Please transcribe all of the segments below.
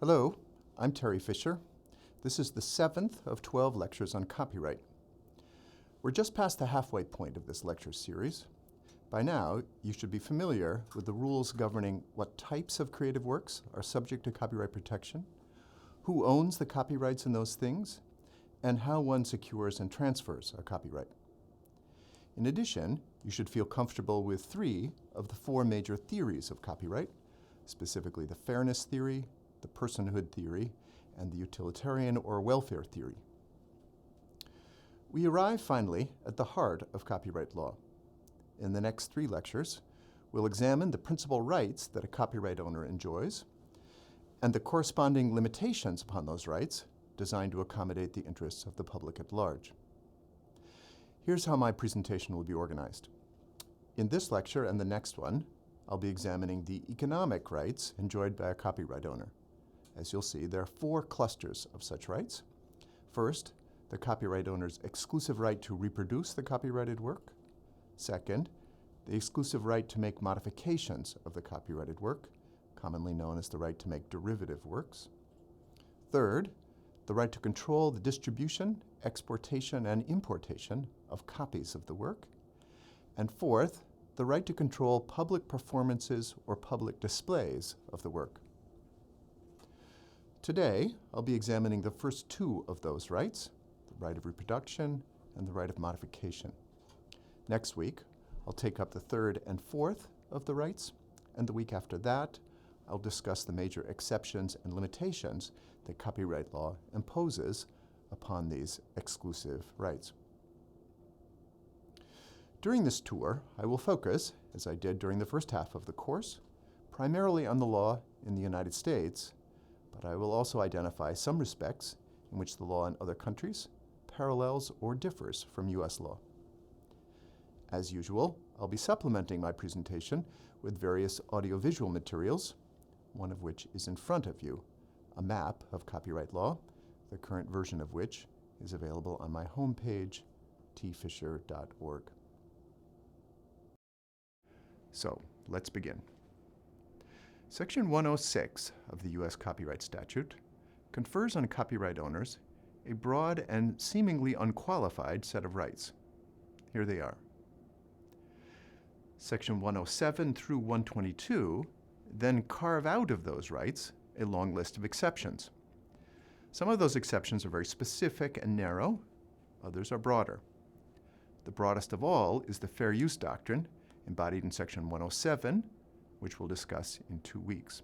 Hello, I'm Terry Fisher. This is the 7th of 12 lectures on copyright. We're just past the halfway point of this lecture series. By now, you should be familiar with the rules governing what types of creative works are subject to copyright protection, who owns the copyrights in those things, and how one secures and transfers a copyright. In addition, you should feel comfortable with 3 of the 4 major theories of copyright, specifically the fairness theory, the personhood theory, and the utilitarian or welfare theory. We arrive finally at the heart of copyright law. In the next 3 lectures, we'll examine the principal rights that a copyright owner enjoys and the corresponding limitations upon those rights designed to accommodate the interests of the public at large. Here's how my presentation will be organized. In this lecture and the next one, I'll be examining the economic rights enjoyed by a copyright owner. As you'll see, there are 4 clusters of such rights. First, the copyright owner's exclusive right to reproduce the copyrighted work. Second, the exclusive right to make modifications of the copyrighted work, commonly known as the right to make derivative works. Third, the right to control the distribution, exportation, and importation of copies of the work. And fourth, the right to control public performances or public displays of the work. Today, I'll be examining the first 2 of those rights, the right of reproduction and the right of modification. Next week, I'll take up the 3rd and 4th of the rights, and the week after that, I'll discuss the major exceptions and limitations that copyright law imposes upon these exclusive rights. During this tour, I will focus, as I did during the first half of the course, primarily on the law in the United States, but I will also identify some respects in which the law in other countries parallels or differs from U.S. law. As usual, I'll be supplementing my presentation with various audiovisual materials, one of which is in front of you, a map of copyright law, the current version of which is available on my homepage, tfisher.org. So, let's begin. Section 106 of the U.S. Copyright Statute confers on copyright owners a broad and seemingly unqualified set of rights. Here they are. Section 107 through 122 then carve out of those rights a long list of exceptions. Some of those exceptions are very specific and narrow, others are broader. The broadest of all is the fair use doctrine, embodied in Section 107, which we'll discuss in 2 weeks.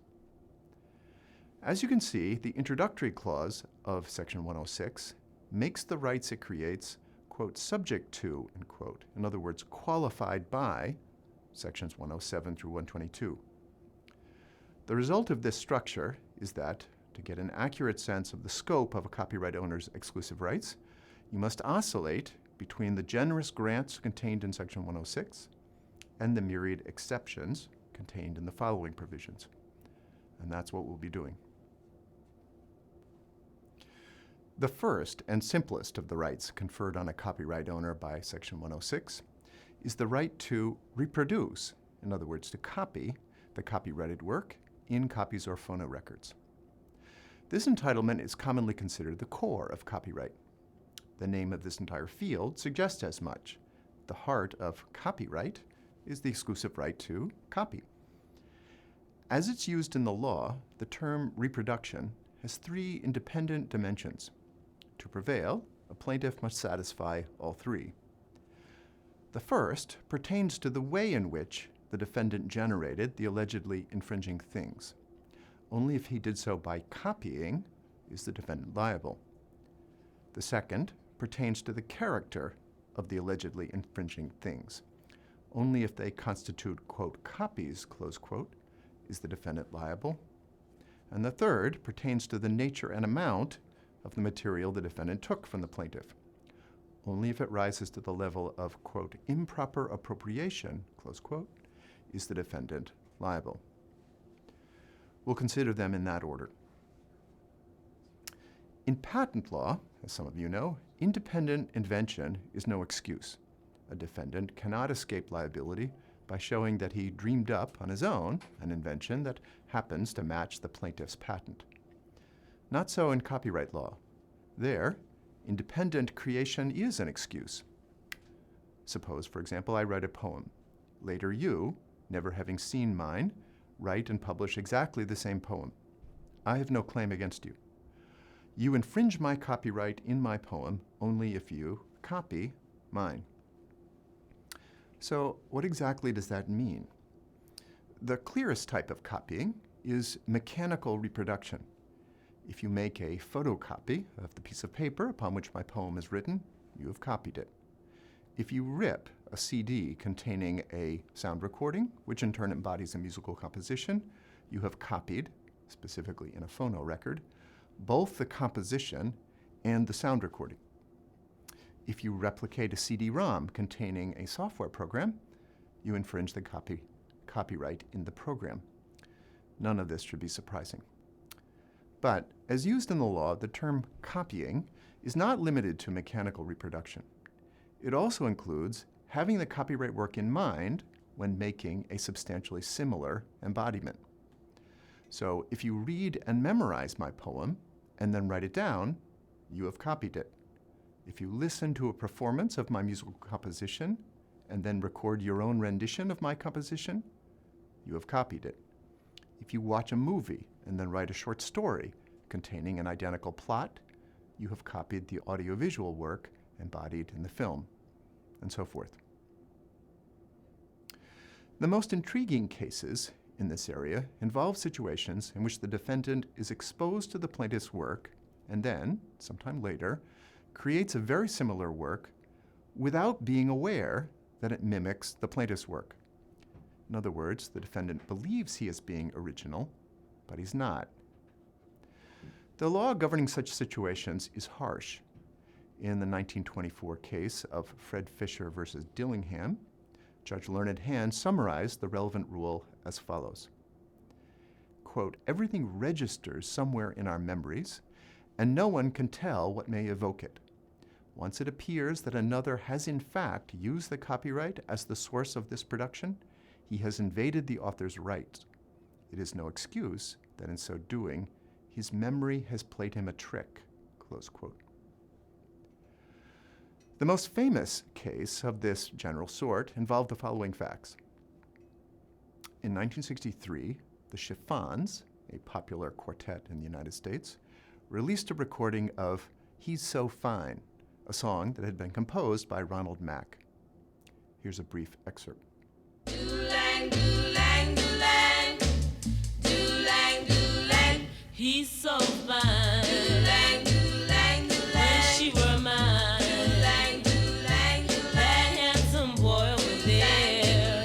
As you can see, the introductory clause of Section 106 makes the rights it creates, quote, subject to, end quote, in other words, qualified by Sections 107 through 122. The result of this structure is that, to get an accurate sense of the scope of a copyright owner's exclusive rights, you must oscillate between the generous grants contained in Section 106 and the myriad exceptions contained in the following provisions. And that's what we'll be doing. The first and simplest of the rights conferred on a copyright owner by Section 106 is the right to reproduce, in other words, to copy the copyrighted work in copies or phonorecords. This entitlement is commonly considered the core of copyright. The name of this entire field suggests as much. The heart of copyright is the exclusive right to copy. As it's used in the law, the term reproduction has 3 independent dimensions. To prevail, a plaintiff must satisfy all 3. The first pertains to the way in which the defendant generated the allegedly infringing things. Only if he did so by copying is the defendant liable. The second pertains to the character of the allegedly infringing things. Only if they constitute, quote, copies, close quote, is the defendant liable. And the third pertains to the nature and amount of the material the defendant took from the plaintiff. Only if it rises to the level of, quote, improper appropriation, close quote, is the defendant liable. We'll consider them in that order. In patent law, as some of you know, independent invention is no excuse. A defendant cannot escape liability by showing that he dreamed up on his own an invention that happens to match the plaintiff's patent. Not so in copyright law. There, independent creation is an excuse. Suppose, for example, I write a poem. Later you, never having seen mine, write and publish exactly the same poem. I have no claim against you. You infringe my copyright in my poem only if you copy mine. So what exactly does that mean? The clearest type of copying is mechanical reproduction. If you make a photocopy of the piece of paper upon which my poem is written, you have copied it. If you rip a CD containing a sound recording, which in turn embodies a musical composition, you have copied, specifically in a phono record, both the composition and the sound recording. If you replicate a CD-ROM containing a software program, you infringe the copyright in the program. None of this should be surprising. But as used in the law, the term copying is not limited to mechanical reproduction. It also includes having the copyright work in mind when making a substantially similar embodiment. So if you read and memorize my poem and then write it down, you have copied it. If you listen to a performance of my musical composition and then record your own rendition of my composition, you have copied it. If you watch a movie and then write a short story containing an identical plot, you have copied the audiovisual work embodied in the film, and so forth. The most intriguing cases in this area involve situations in which the defendant is exposed to the plaintiff's work and then, sometime later, creates a very similar work without being aware that it mimics the plaintiff's work. In other words, the defendant believes he is being original, but he's not. The law governing such situations is harsh. In the 1924 case of Fred Fisher versus Dillingham, Judge Learned Hand summarized the relevant rule as follows. Quote, "Everything registers somewhere in our memories, and no one can tell what may evoke it. Once it appears that another has in fact used the copyright as the source of this production, he has invaded the author's rights. It is no excuse that in so doing, his memory has played him a trick." Close quote. The most famous case of this general sort involved the following facts. In 1963, the Chiffons, a popular quartet in the United States, released a recording of "He's So Fine," a song that had been composed by Ronald Mack. Here's a brief excerpt. Do-lang, do-lang, do-lang, do-lang, do-lang, he's so fine. Do-lang, do-lang, do-lang, wish she were mine. Do-lang, do-lang, do-lang, that handsome boy over there,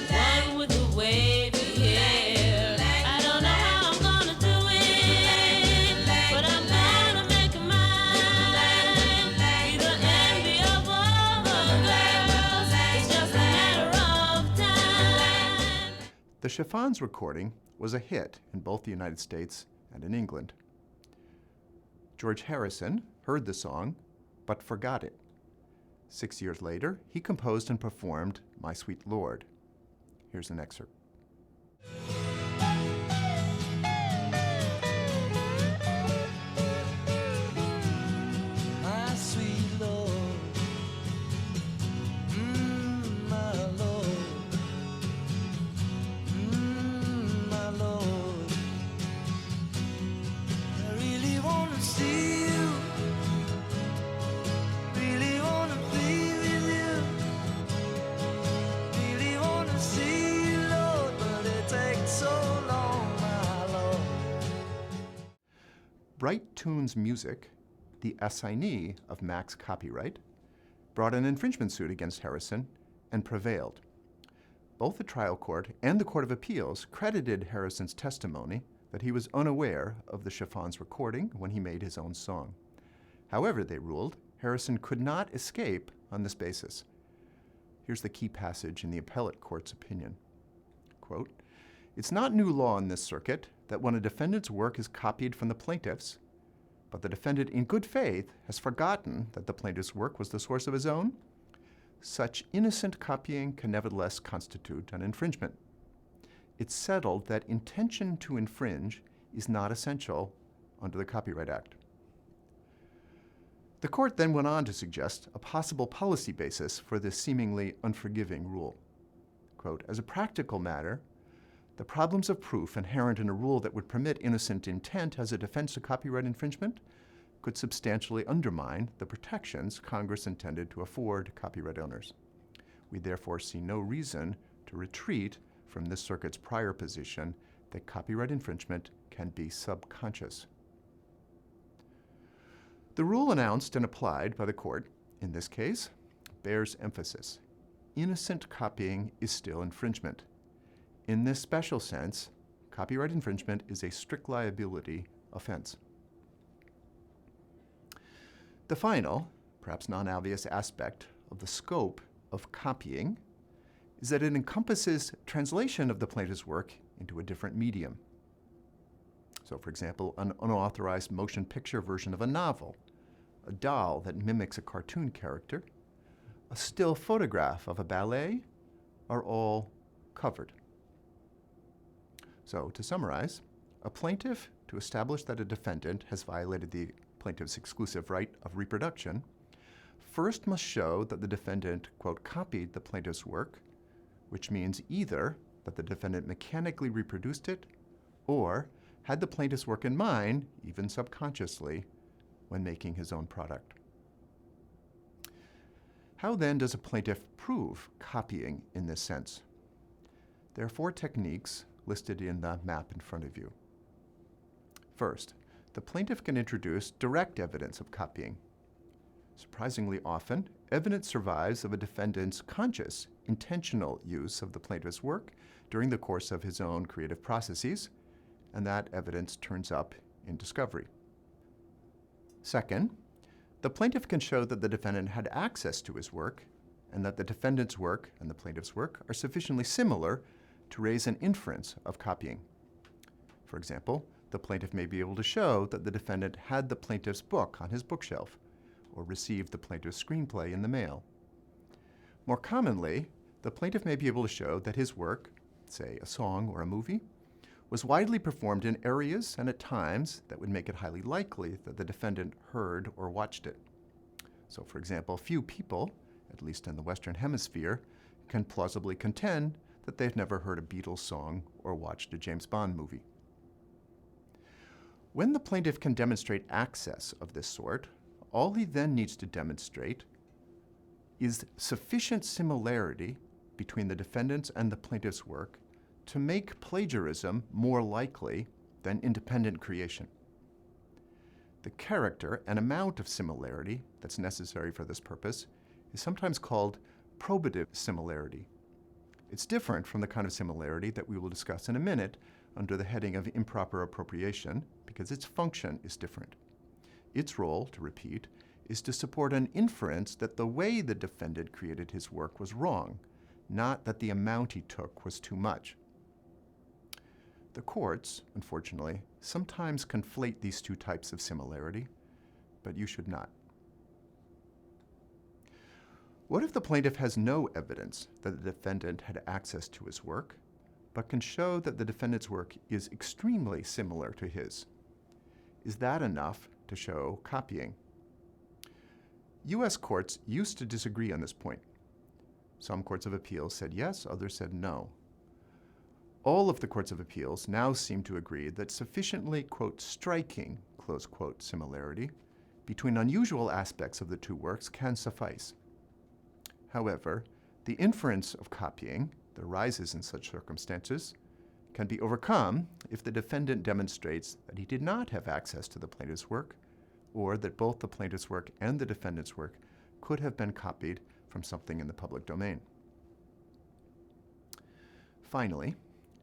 one with the wavy hair. I don't know how I'm gonna do it, but I'm gonna make him mine. Be the envy of all the girls, it's just a matter of time. The Chiffons recording was a hit in both the United States and in England. George Harrison heard the song, but forgot it. 6 years later, he composed and performed "My Sweet Lord." Here's an excerpt. My sweet Lord, my Lord, my Lord. I really want to see you, really want to be with you, really want to see you, Lord, but it takes so long, my Lord. Bright Tunes Music, the assignee of Mack's copyright, brought an infringement suit against Harrison and prevailed. Both the trial court and the Court of Appeals credited Harrison's testimony that he was unaware of the Chiffons recording when he made his own song. However, they ruled, Harrison could not escape on this basis. Here's the key passage in the appellate court's opinion. Quote, "It's not new law in this circuit that when a defendant's work is copied from the plaintiff's, but the defendant in good faith has forgotten that the plaintiff's work was the source of his own, such innocent copying can nevertheless constitute an infringement. It's settled that intention to infringe is not essential under the Copyright Act. The court then went on to suggest a possible policy basis for this seemingly unforgiving rule. Quote, as a practical matter, the problems of proof inherent in a rule that would permit innocent intent as a defense to copyright infringement could substantially undermine the protections Congress intended to afford copyright owners. We therefore see no reason to retreat from this circuit's prior position that copyright infringement can be subconscious. The rule announced and applied by the court, in this case, bears emphasis. Innocent copying is still infringement. In this special sense, copyright infringement is a strict liability offense. The final, perhaps non-obvious aspect of the scope of copying is that it encompasses translation of the plaintiff's work into a different medium. So, for example, an unauthorized motion picture version of a novel, a doll that mimics a cartoon character, a still photograph of a ballet are all covered. So, to summarize, a plaintiff, to establish that a defendant has violated the plaintiff's exclusive right of reproduction, first must show that the defendant, quote, copied the plaintiff's work, which means either that the defendant mechanically reproduced it or had the plaintiff's work in mind, even subconsciously, when making his own product. How then does a plaintiff prove copying in this sense? There are 4 techniques listed in the map in front of you. First, the plaintiff can introduce direct evidence of copying. Surprisingly often, evidence survives of a defendant's conscious, intentional use of the plaintiff's work during the course of his own creative processes, and that evidence turns up in discovery. Second, the plaintiff can show that the defendant had access to his work and that the defendant's work and the plaintiff's work are sufficiently similar to raise an inference of copying. For example, the plaintiff may be able to show that the defendant had the plaintiff's book on his bookshelf or received the plaintiff's screenplay in the mail. More commonly, the plaintiff may be able to show that his work, say a song or a movie, was widely performed in areas and at times that would make it highly likely that the defendant heard or watched it. So, for example, few people, at least in the Western Hemisphere, can plausibly contend that they've never heard a Beatles song or watched a James Bond movie. When the plaintiff can demonstrate access of this sort, all he then needs to demonstrate is sufficient similarity between the defendant's and the plaintiff's work to make plagiarism more likely than independent creation. The character and amount of similarity that's necessary for this purpose is sometimes called probative similarity. It's different from the kind of similarity that we will discuss in a minute under the heading of improper appropriation because its function is different. Its role, to repeat, is to support an inference that the way the defendant created his work was wrong, not that the amount he took was too much. The courts, unfortunately, sometimes conflate these 2 types of similarity, but you should not. What if the plaintiff has no evidence that the defendant had access to his work, but can show that the defendant's work is extremely similar to his? Is that enough to show copying? U.S. courts used to disagree on this point. Some courts of appeals said yes, others said no. All of the courts of appeals now seem to agree that sufficiently, quote, striking, close quote, similarity between unusual aspects of the 2 works can suffice. However, the inference of copying that arises in such circumstances can be overcome if the defendant demonstrates that he did not have access to the plaintiff's work, or that both the plaintiff's work and the defendant's work could have been copied from something in the public domain. Finally,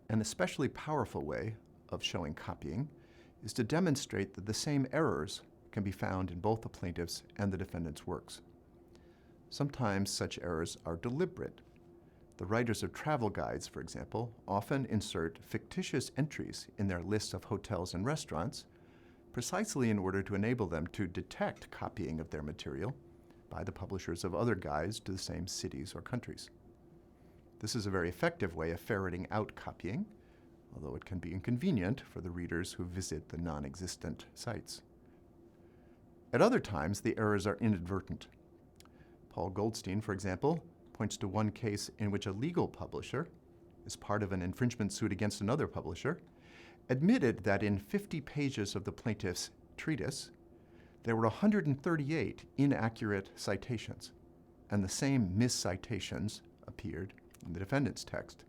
an especially powerful way of showing copying is to demonstrate that the same errors can be found in both the plaintiff's and the defendant's works. Sometimes such errors are deliberate. The writers of travel guides, for example, often insert fictitious entries in their lists of hotels and restaurants precisely in order to enable them to detect copying of their material by the publishers of other guides to the same cities or countries. This is a very effective way of ferreting out copying, although it can be inconvenient for the readers who visit the non-existent sites. At other times, the errors are inadvertent. Paul Goldstein, for example, points to one case in which a legal publisher, as part of an infringement suit against another publisher, admitted that in 50 pages of the plaintiff's treatise, there were 138 inaccurate citations, and the same miscitations appeared in the defendant's text.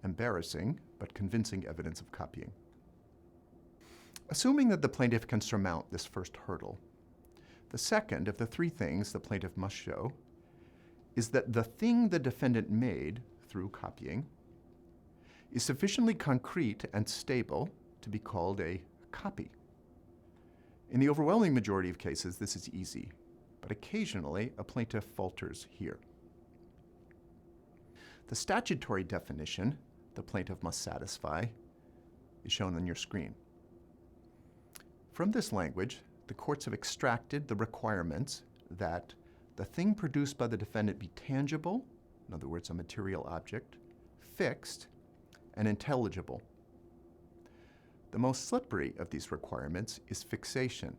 Embarrassing, but convincing evidence of copying. Assuming that the plaintiff can surmount this first hurdle, the second of the three things the plaintiff must show is that the thing the defendant made through copying is sufficiently concrete and stable to be called a copy. In the overwhelming majority of cases, this is easy, but occasionally a plaintiff falters here. The statutory definition the plaintiff must satisfy is shown on your screen. From this language, the courts have extracted the requirements that the thing produced by the defendant be tangible, in other words, a material object, fixed, and intelligible. The most slippery of these requirements is fixation.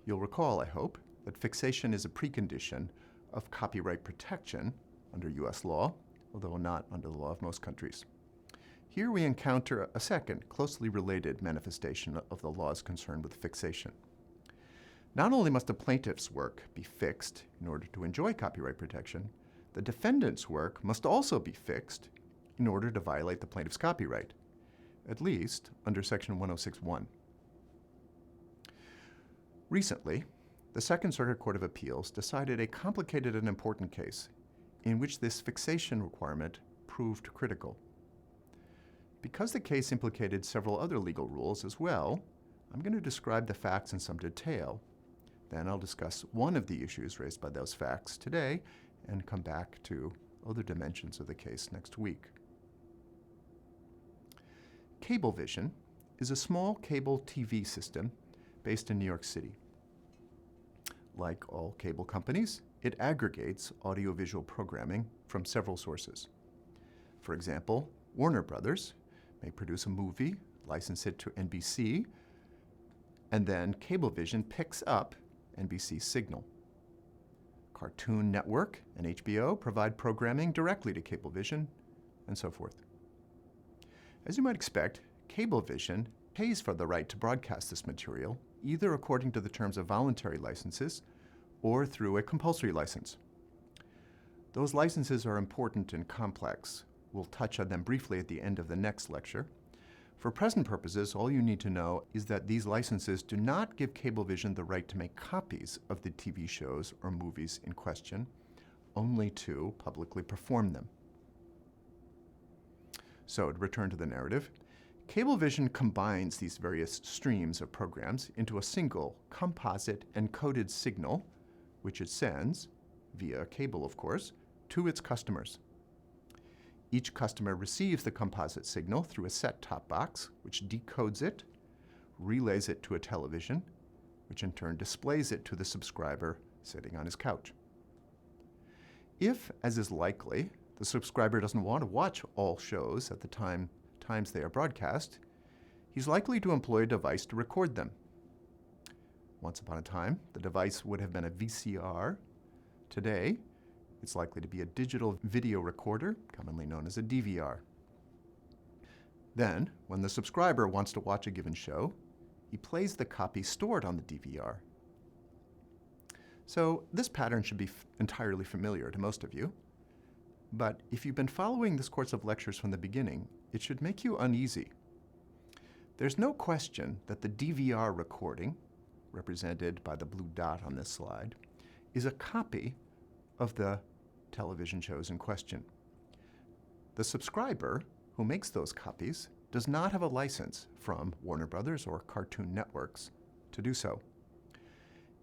You'll recall, I hope, that fixation is a precondition of copyright protection under U.S. law, although not under the law of most countries. Here we encounter a second, closely related manifestation of the laws concerned with fixation. Not only must the plaintiff's work be fixed in order to enjoy copyright protection, the defendant's work must also be fixed in order to violate the plaintiff's copyright, at least under Section 106(1). Recently, the Second Circuit Court of Appeals decided a complicated and important case in which this fixation requirement proved critical. Because the case implicated several other legal rules as well, I'm going to describe the facts in some detail. Then I'll discuss one of the issues raised by those facts today and come back to other dimensions of the case next week. Cablevision is a small cable TV system based in New York City. Like all cable companies, it aggregates audiovisual programming from several sources. For example, Warner Brothers may produce a movie, license it to NBC, and then Cablevision picks up NBC's signal. Cartoon Network and HBO provide programming directly to Cablevision, and so forth. As you might expect, Cablevision pays for the right to broadcast this material, either according to the terms of voluntary licenses or through a compulsory license. Those licenses are important and complex. We'll touch on them briefly at the end of the next lecture. For present purposes, all you need to know is that these licenses do not give Cablevision the right to make copies of the TV shows or movies in question, only to publicly perform them. So, to return to the narrative, Cablevision combines these various streams of programs into a single composite encoded signal, which it sends, via cable of course, to its customers. Each customer receives the composite signal through a set-top box, which decodes it, relays it to a television, which in turn displays it to the subscriber sitting on his couch. If, as is likely, the subscriber doesn't want to watch all shows at the times they are broadcast, he's likely to employ a device to record them. Once upon a time, the device would have been a VCR. Today, it's likely to be a digital video recorder, commonly known as a DVR. Then, when the subscriber wants to watch a given show, he plays the copy stored on the DVR. So this pattern should be entirely familiar to most of you. But if you've been following this course of lectures from the beginning, it should make you uneasy. There's no question that the DVR recording, represented by the blue dot on this slide, is a copy of the television shows in question. The subscriber who makes those copies does not have a license from Warner Brothers or Cartoon Networks to do so.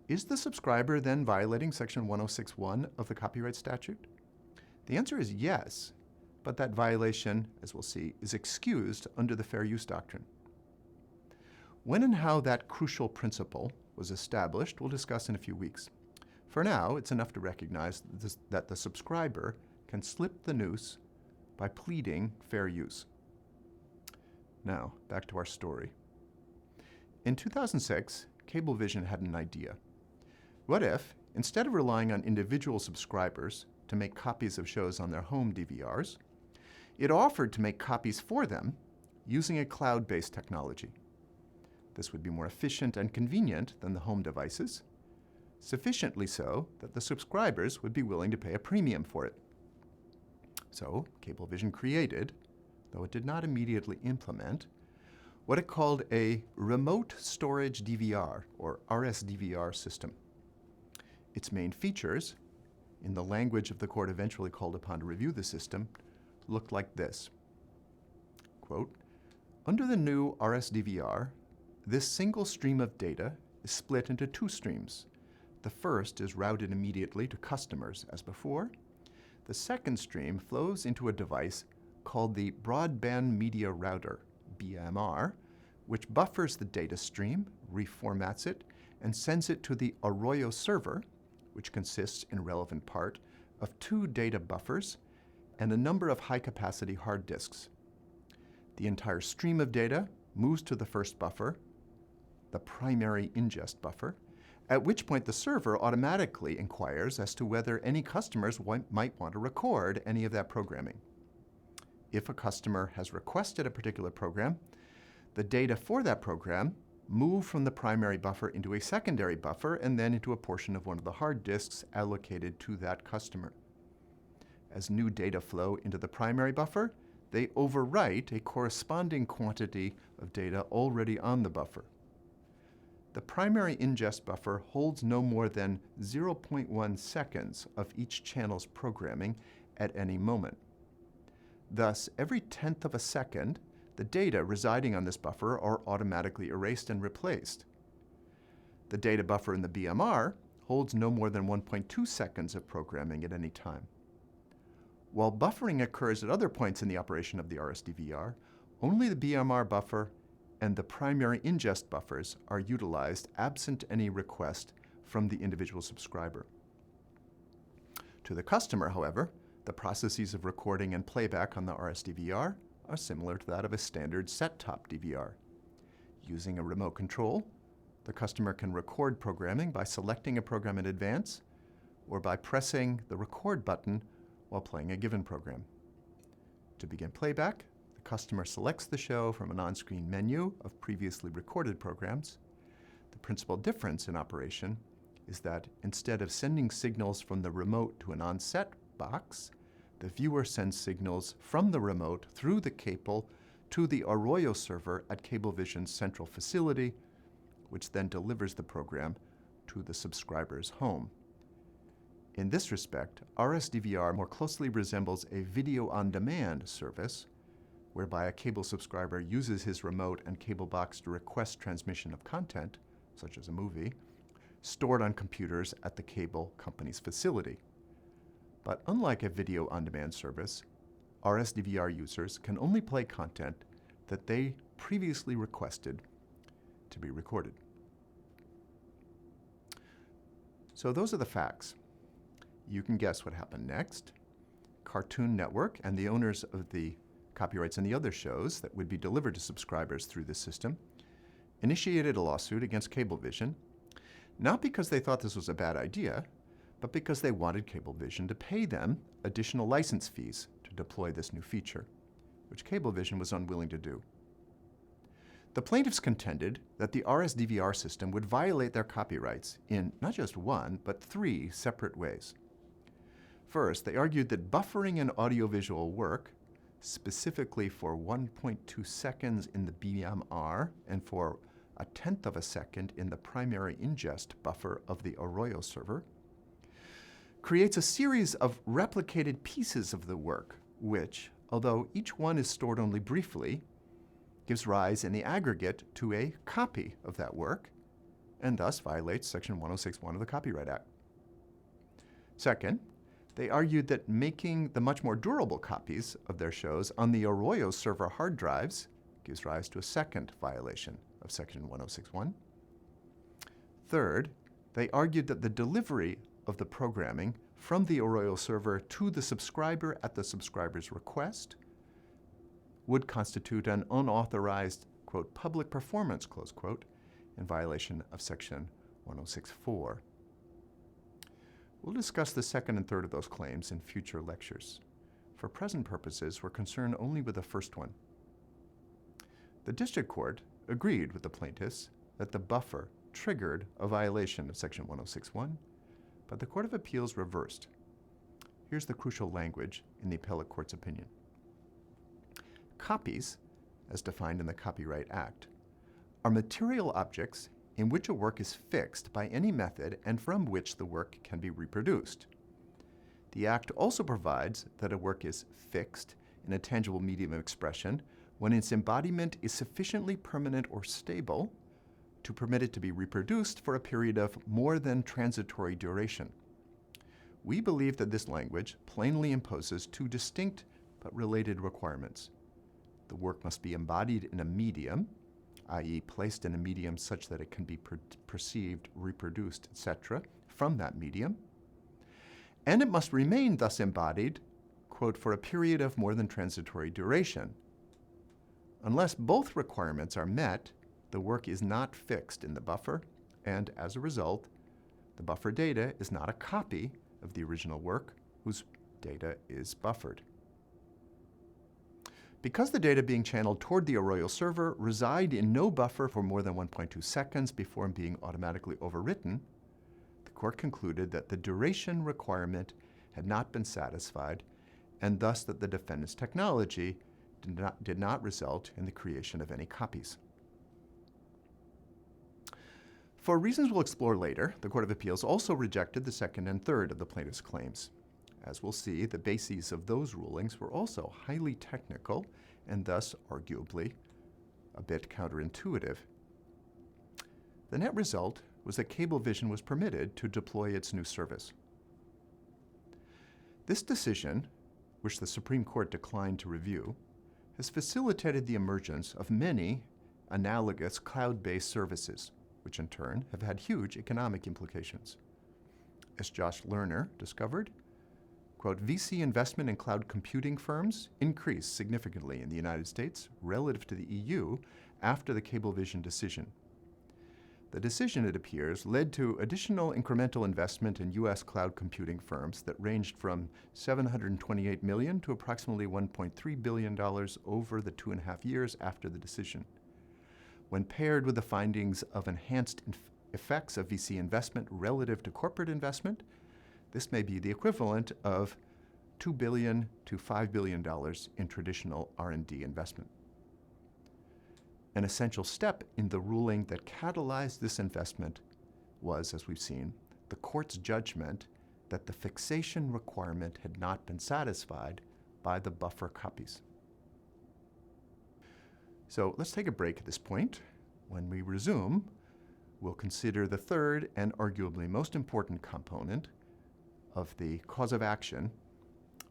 Is the subscriber then violating Section 106(1) of the copyright statute? The answer is yes, but that violation, as we'll see, is excused under the fair use doctrine. When and how that crucial principle was established, we'll discuss in a few weeks. For now, it's enough to recognize that the subscriber can slip the noose by pleading fair use. Now, back to our story. In 2006, Cablevision had an idea. What if, instead of relying on individual subscribers to make copies of shows on their home DVRs, it offered to make copies for them using a cloud-based technology? This would be more efficient and convenient than the home devices, sufficiently so that the subscribers would be willing to pay a premium for it. So, Cablevision created, though it did not immediately implement, what it called a Remote Storage DVR, or RSDVR system. Its main features, in the language of the court eventually called upon to review the system, looked like this. Quote, "Under the new RSDVR, this single stream of data is split into two streams. The first is routed immediately to customers, as before. The second stream flows into a device called the Broadband Media Router, BMR, which buffers the data stream, reformats it, and sends it to the Arroyo server, which consists in relevant part of 2 data buffers and a number of high-capacity hard disks. The entire stream of data moves to the first buffer, the primary ingest buffer, at which point the server automatically inquires as to whether any customers might want to record any of that programming. If a customer has requested a particular program, the data for that program move from the primary buffer into a secondary buffer and then into a portion of one of the hard disks allocated to that customer. As new data flow into the primary buffer, they overwrite a corresponding quantity of data already on the buffer. The primary ingest buffer holds no more than 0.1 seconds of each channel's programming at any moment. Thus, every tenth of a second, the data residing on this buffer are automatically erased and replaced. The data buffer in the BMR holds no more than 1.2 seconds of programming at any time. While buffering occurs at other points in the operation of the RSDVR, only the BMR buffer and the primary ingest buffers are utilized absent any request from the individual subscriber. To the customer, however, the processes of recording and playback on the RSDVR are similar to that of a standard set-top DVR. Using a remote control, the customer can record programming by selecting a program in advance or by pressing the record button while playing a given program. To begin playback, the customer selects the show from an on-screen menu of previously recorded programs. The principal difference in operation is that instead of sending signals from the remote to an on-set box, the viewer sends signals from the remote through the cable to the Arroyo server at Cablevision's central facility, which then delivers the program to the subscriber's home. In this respect, RSDVR more closely resembles a video-on-demand service, whereby a cable subscriber uses his remote and cable box to request transmission of content, such as a movie, stored on computers at the cable company's facility. But unlike a video-on-demand service, RSDVR users can only play content that they previously requested to be recorded. So those are the facts. You can guess what happened next. Cartoon Network and the owners of the copyrights and the other shows that would be delivered to subscribers through this system initiated a lawsuit against Cablevision, not because they thought this was a bad idea, but because they wanted Cablevision to pay them additional license fees to deploy this new feature, which Cablevision was unwilling to do. The plaintiffs contended that the RSDVR system would violate their copyrights in not just one, but 3 separate ways. First, they argued that buffering an audiovisual work, specifically for 1.2 seconds in the BMR and for 1/10 of a second in the primary ingest buffer of the Arroyo server, creates a series of replicated pieces of the work, which, although each one is stored only briefly, gives rise in the aggregate to a copy of that work, and thus violates Section 106(1) of the Copyright Act. Second, they argued that making the much more durable copies of their shows on the Arroyo server hard drives gives rise to a second violation of Section 106(1). Third, they argued that the delivery of the programming from the Arroyo server to the subscriber at the subscriber's request would constitute an unauthorized, quote, public performance, close quote, in violation of Section 106.4. We'll discuss the second and third of those claims in future lectures. For present purposes, we're concerned only with the first one. The district court agreed with the plaintiffs that the buffer triggered a violation of Section 106.1, but the Court of Appeals reversed. Here's the crucial language in the appellate court's opinion. Copies, as defined in the Copyright Act, are material objects in which a work is fixed by any method and from which the work can be reproduced. The Act also provides that a work is fixed in a tangible medium of expression when its embodiment is sufficiently permanent or stable to permit it to be reproduced for a period of more than transitory duration. We believe that this language plainly imposes two distinct but related requirements. The work must be embodied in a medium, i.e. placed in a medium such that it can be perceived, reproduced, etc., from that medium, and it must remain thus embodied, quote, for a period of more than transitory duration. Unless both requirements are met, the work is not fixed in the buffer, and as a result, the buffer data is not a copy of the original work whose data is buffered. Because the data being channeled toward the arroyo server reside in no buffer for more than 1.2 seconds before being automatically overwritten, the court concluded that the duration requirement had not been satisfied, and thus that the defendant's technology did not result in the creation of any copies. For reasons we'll explore later, the Court of Appeals also rejected the second and third of the plaintiff's claims. As we'll see, the bases of those rulings were also highly technical and thus arguably a bit counterintuitive. The net result was that Cablevision was permitted to deploy its new service. This decision, which the Supreme Court declined to review, has facilitated the emergence of many analogous cloud-based services, which in turn have had huge economic implications. As Josh Lerner discovered, quote, VC investment in cloud computing firms increased significantly in the United States relative to the EU after the Cablevision decision. The decision, it appears, led to additional incremental investment in U.S. cloud computing firms that ranged from $728 million to approximately $1.3 billion over the 2.5 years after the decision. When paired with the findings of enhanced effects of VC investment relative to corporate investment, this may be the equivalent of $2 billion to $5 billion in traditional R&D investment. An essential step in the ruling that catalyzed this investment was, as we've seen, the court's judgment that the fixation requirement had not been satisfied by the buffer copies. So let's take a break at this point. When we resume, we'll consider the third and arguably most important component of the cause of action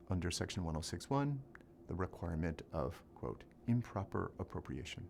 under Section 106.1, the requirement of, quote, improper appropriation.